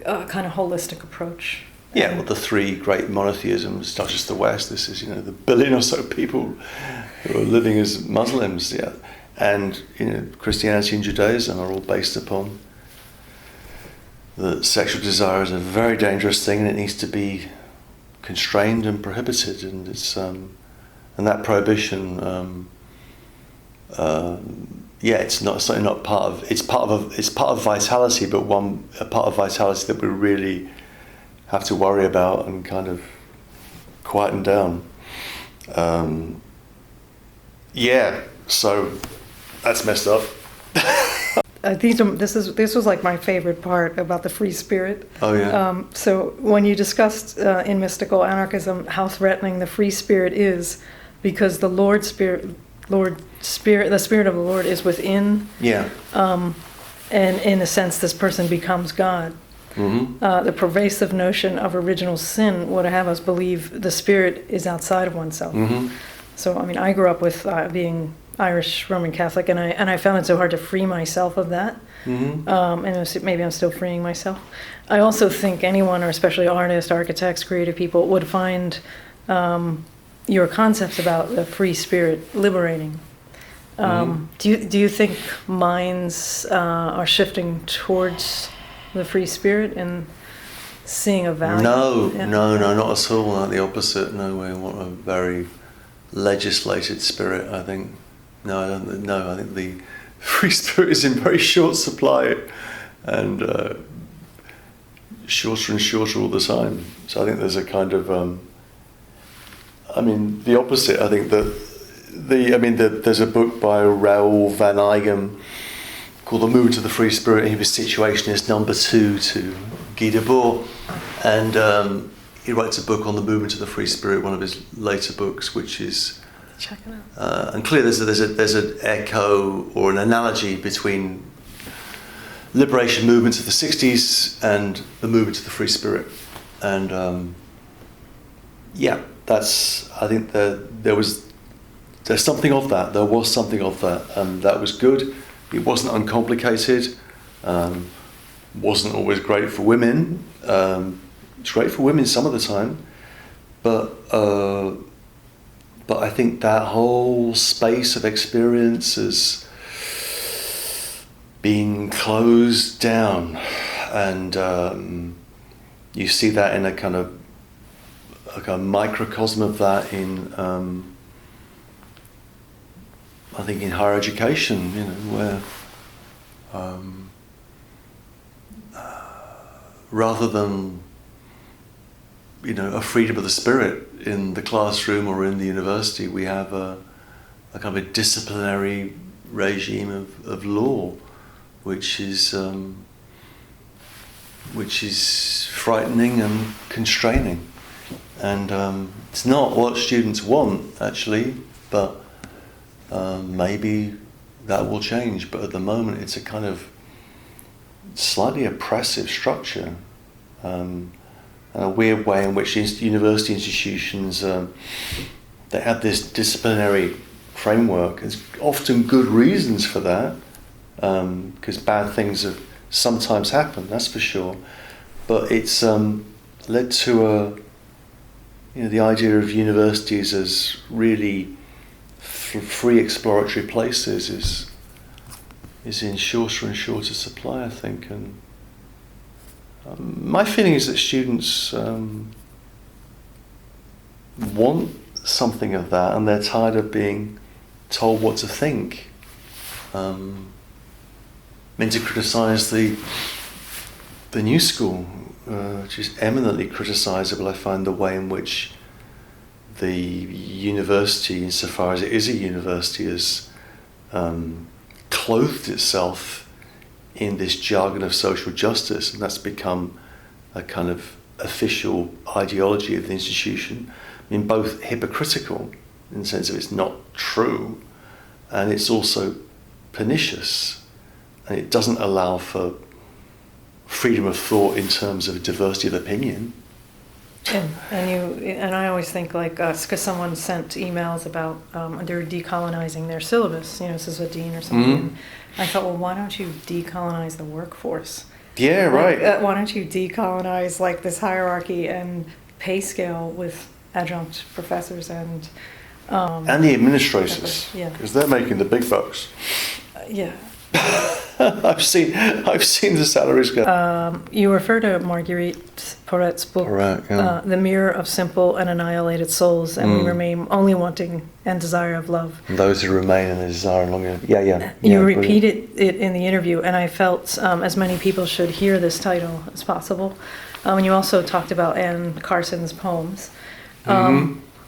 kind of holistic approach. Yeah, well, the three great monotheisms, not just the West. This is, the billion or so people who are living as Muslims, and Christianity and Judaism are all based upon that sexual desire is a very dangerous thing, and it needs to be constrained and prohibited, and it's and that prohibition, it's certainly not part of. It's part of vitality, but a part of vitality that we really have to worry about and kind of quieten down. So that's messed up. This was like my favorite part about the free spirit. Oh yeah. So when you discussed in mystical anarchism how threatening the free spirit is, because the the spirit of the Lord is within. Yeah. And in a sense, this person becomes God. Mm-hmm. The pervasive notion of original sin would have us believe the spirit is outside of oneself. Mm-hmm. So I grew up with being Irish Roman Catholic, and I found it so hard to free myself of that. Mm-hmm. And maybe I'm still freeing myself. I also think anyone, or especially artists, architects, creative people, would find your concepts about the free spirit liberating. Do you think minds are shifting towards the free spirit and seeing a value? No, not at all. Like the opposite. No way. What a very legislated spirit, I think. No, I don't. No, I think the free spirit is in very short supply, and shorter and shorter all the time. So I think there's a kind of, the opposite. I think that there's a book by Raoul van Eygen called The Movement of the Free Spirit. He was situationist number 2 to Guy Debord, and he writes a book on the movement of the free spirit, one of his later books, which is. Check it out. And clearly there's an echo or an analogy between liberation movements of the 60s and the movement of the free spirit. And I think there's something of that. There was something of that, and that was good. It wasn't uncomplicated. Wasn't always great for women. It's great for women some of the time, but I think that whole space of experience has been closed down, and you see that in a kind of microcosm of that in I think in higher education, where rather than a freedom of the spirit in the classroom or in the university, we have a kind of a disciplinary regime of law, which is frightening and constraining, and it's not what students want actually, but maybe that will change. But at the moment, it's a kind of slightly oppressive structure. A weird way in which university institutions they have this disciplinary framework. There's often good reasons for that, because bad things have sometimes happened, that's for sure. But it's led to the idea of universities as really free exploratory places is in shorter and shorter supply, I think. And my feeling is that students want something of that, and they're tired of being told what to think. I mean, to criticise the new school, which is eminently criticisable, I find the way in which the university, insofar as it is a university, has clothed itself in this jargon of social justice, and that's become a kind of official ideology of the institution. I mean, both hypocritical in the sense of it's not true, and it's also pernicious, and it doesn't allow for freedom of thought in terms of diversity of opinion. And I always think like us, because someone sent emails about they're decolonizing their syllabus. This is a dean or something. Mm-hmm. I thought, well, why don't you decolonize the workforce? Yeah, right. Why don't you decolonize like this hierarchy and pay scale with adjunct professors and the administrators, because they're making the big bucks. Yeah. I've seen the salaries go. You refer to Marguerite Porret's book, The Mirror of Simple and Annihilated Souls, and we remain only wanting and desire of love. And those who remain in the desire and longing. You repeated it in the interview, and I felt as many people should hear this title as possible. And you also talked about Anne Carson's poems.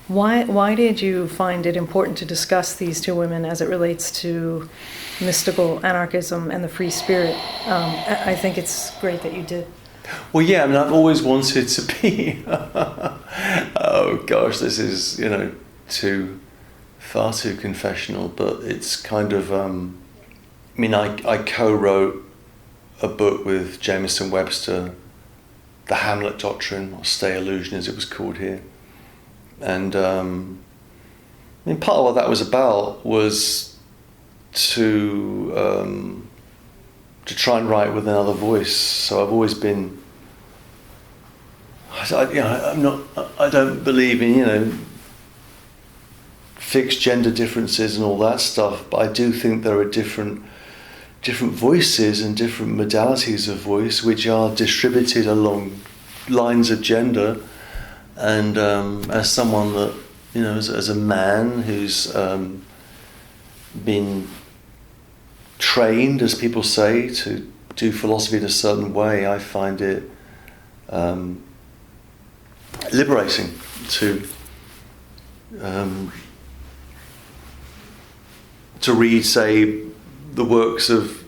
Why did you find it important to discuss these two women as it relates to mystical anarchism and the free spirit? I think it's great that you did. Well, yeah, I mean, I've always wanted to be, oh gosh, this is, far too confessional, but it's kind of, I co-wrote a book with Jameson Webster, The Hamlet Doctrine, or Stay Illusion as it was called here. And part of what that was about was to try and write with another voice. So I've always been, I don't believe in fixed gender differences and all that stuff, but I do think there are different voices and different modalities of voice which are distributed along lines of gender. And as someone that, as a man who's been trained, as people say, to do philosophy in a certain way, I find it liberating to read, say, the works of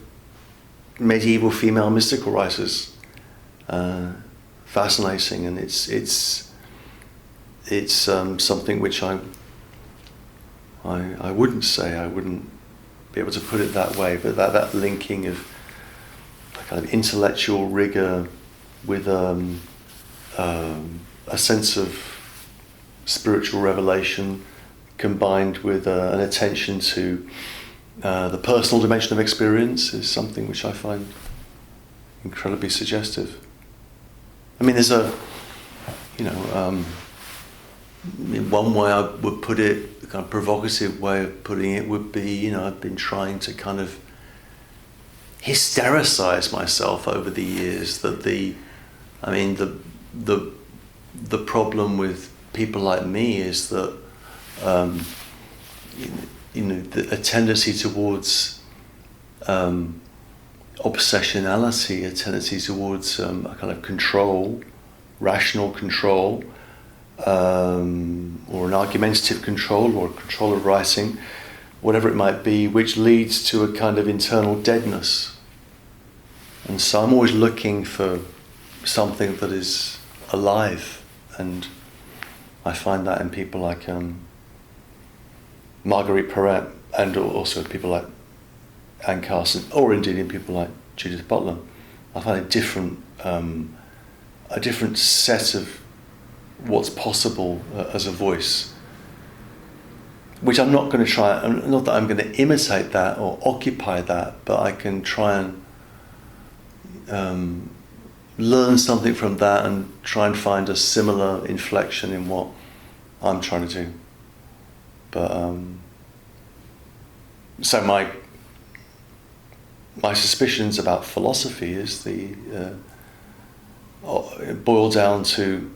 medieval female mystical writers. Fascinating, and it's something which I wouldn't say, I wouldn't be able to put it that way, but that linking of a kind of intellectual rigor with a sense of spiritual revelation combined with an attention to the personal dimension of experience is something which I find incredibly suggestive. I mean, there's in one way I would put it, the kind of provocative way of putting it would be, I've been trying to kind of hystericize myself over the years that the problem with people like me is that a tendency towards obsessionality, a tendency towards a kind of control, rational control, or an argumentative control, or a control of writing, whatever it might be, which leads to a kind of internal deadness. And so I'm always looking for something that is alive, and I find that in people like Marguerite Perret, and also people like Anne Carson, or indeed in people like Judith Butler. I find a different set of what's possible as a voice, which I'm not going to try, not that I'm going to imitate that or occupy that, but I can try and learn something from that and try and find a similar inflection in what I'm trying to do. But so my suspicions about philosophy is it boil down to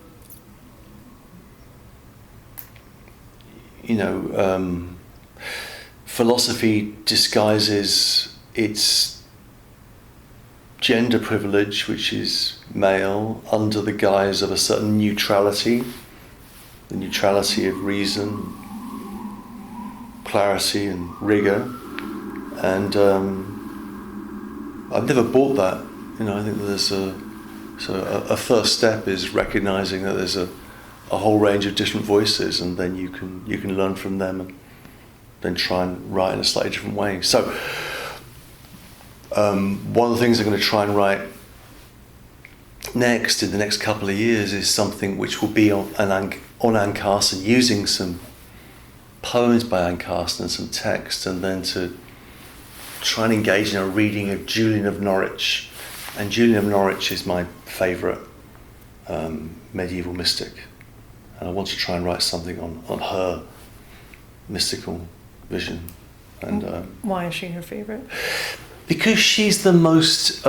philosophy disguises its gender privilege, which is male, under the guise of a certain neutrality, the neutrality of reason, clarity and rigor. And I've never bought that. I think that there's a first step is recognizing that there's a whole range of different voices, and then you can learn from them and then try and write in a slightly different way. So one of the things I'm going to try and write next in the next couple of years is something which will be on Anne Carson, using some poems by Anne Carson and some text, and then to try and engage in a reading of Julian of Norwich. And Julian of Norwich is my favourite medieval mystic, and I want to try and write something on her mystical vision. And why is she your favourite? Because she's the most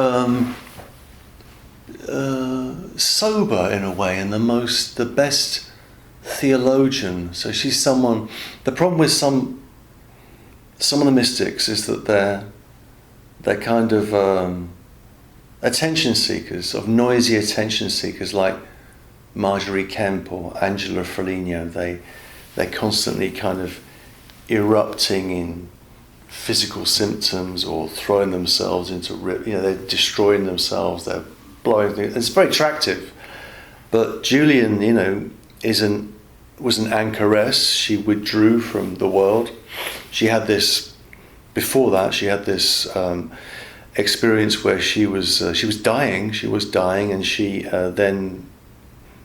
sober in a way, and the best theologian. So she's someone. The problem with some of the mystics is that they're kind of attention seekers, of noisy attention seekers, like Marjorie Kemp or Angela Foligno. They're constantly kind of erupting in physical symptoms or throwing themselves into they're destroying themselves, they're blowing things. It's very attractive. But Julian, was an anchoress. She withdrew from the world. She had this experience where she was dying. She was dying, and she then,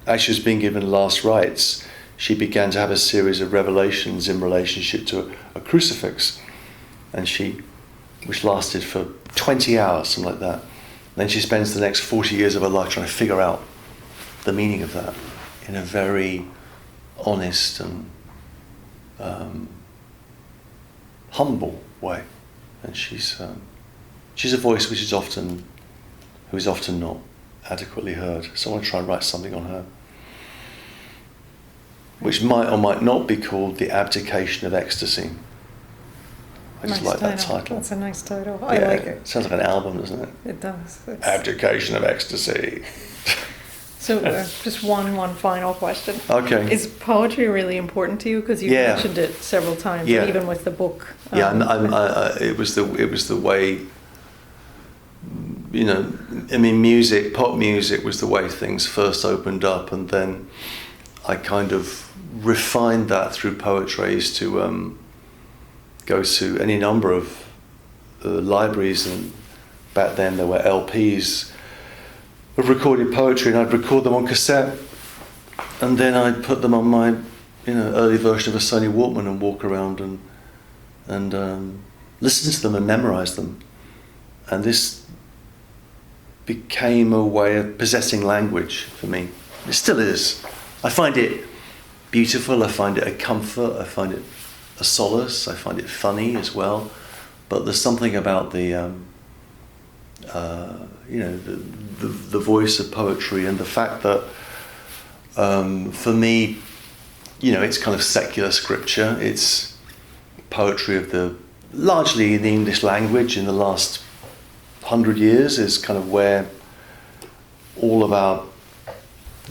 as she was being given last rites, she began to have a series of revelations in relationship to a crucifix, which lasted for 20 hours, something like that. And then she spends the next 40 years of her life trying to figure out the meaning of that in a very honest and humble way. And she's a voice which is often not adequately heard. So I want to try and write something on her, which might or might not be called The Abdication of Ecstasy. I just like that title. That's a nice title. I like it. Sounds like an album, doesn't it? It does. Abdication of Ecstasy. So just one final question. Okay. Is poetry really important to you? Because you mentioned it several times, even with the book. It was the way. Music, pop music was the way things first opened up, and then I kind of refined that through poetry. I used to go to any number of libraries and back then there were LPs of recorded poetry, and I'd record them on cassette, and then I'd put them on my, early version of a Sony Walkman and walk around and listen to them and memorize them. And this became a way of possessing language for me. It still is. I find it beautiful, I find it a comfort, I find it a solace, I find it funny as well. But there's something about the voice of poetry and the fact that for me, it's kind of secular scripture. It's poetry largely in the English language in the last 100 years is kind of where all of our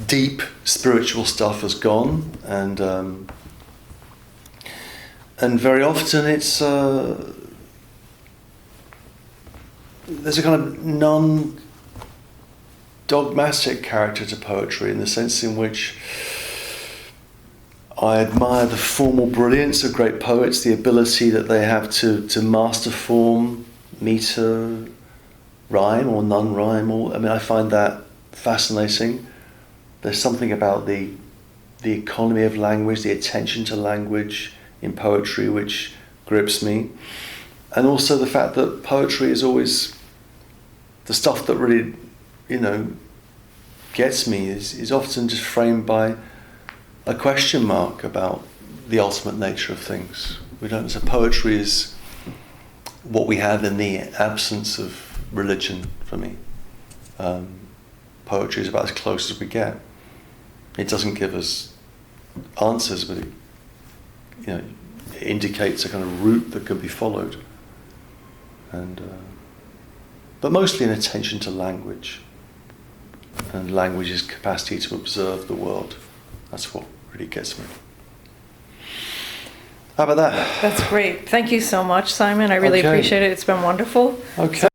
deep spiritual stuff has gone, and very often it's there's a kind of non-dogmatic character to poetry, in the sense in which I admire the formal brilliance of great poets, the ability that they have to master form, meter, rhyme or non-rhyme. I find that fascinating. There's something about the economy of language, the attention to language in poetry which grips me. And also the fact that poetry is always the stuff that really, gets me is often just framed by a question mark about the ultimate nature of things. So poetry is what we have in the absence of religion for me. Poetry is about as close as we get. It doesn't give us answers, but it indicates a kind of route that can be followed. And but mostly an attention to language and language's capacity to observe the world. That's what really gets me. How about that? That's great. Thank you so much, Simon. I really Okay. appreciate it. It's been wonderful. Okay.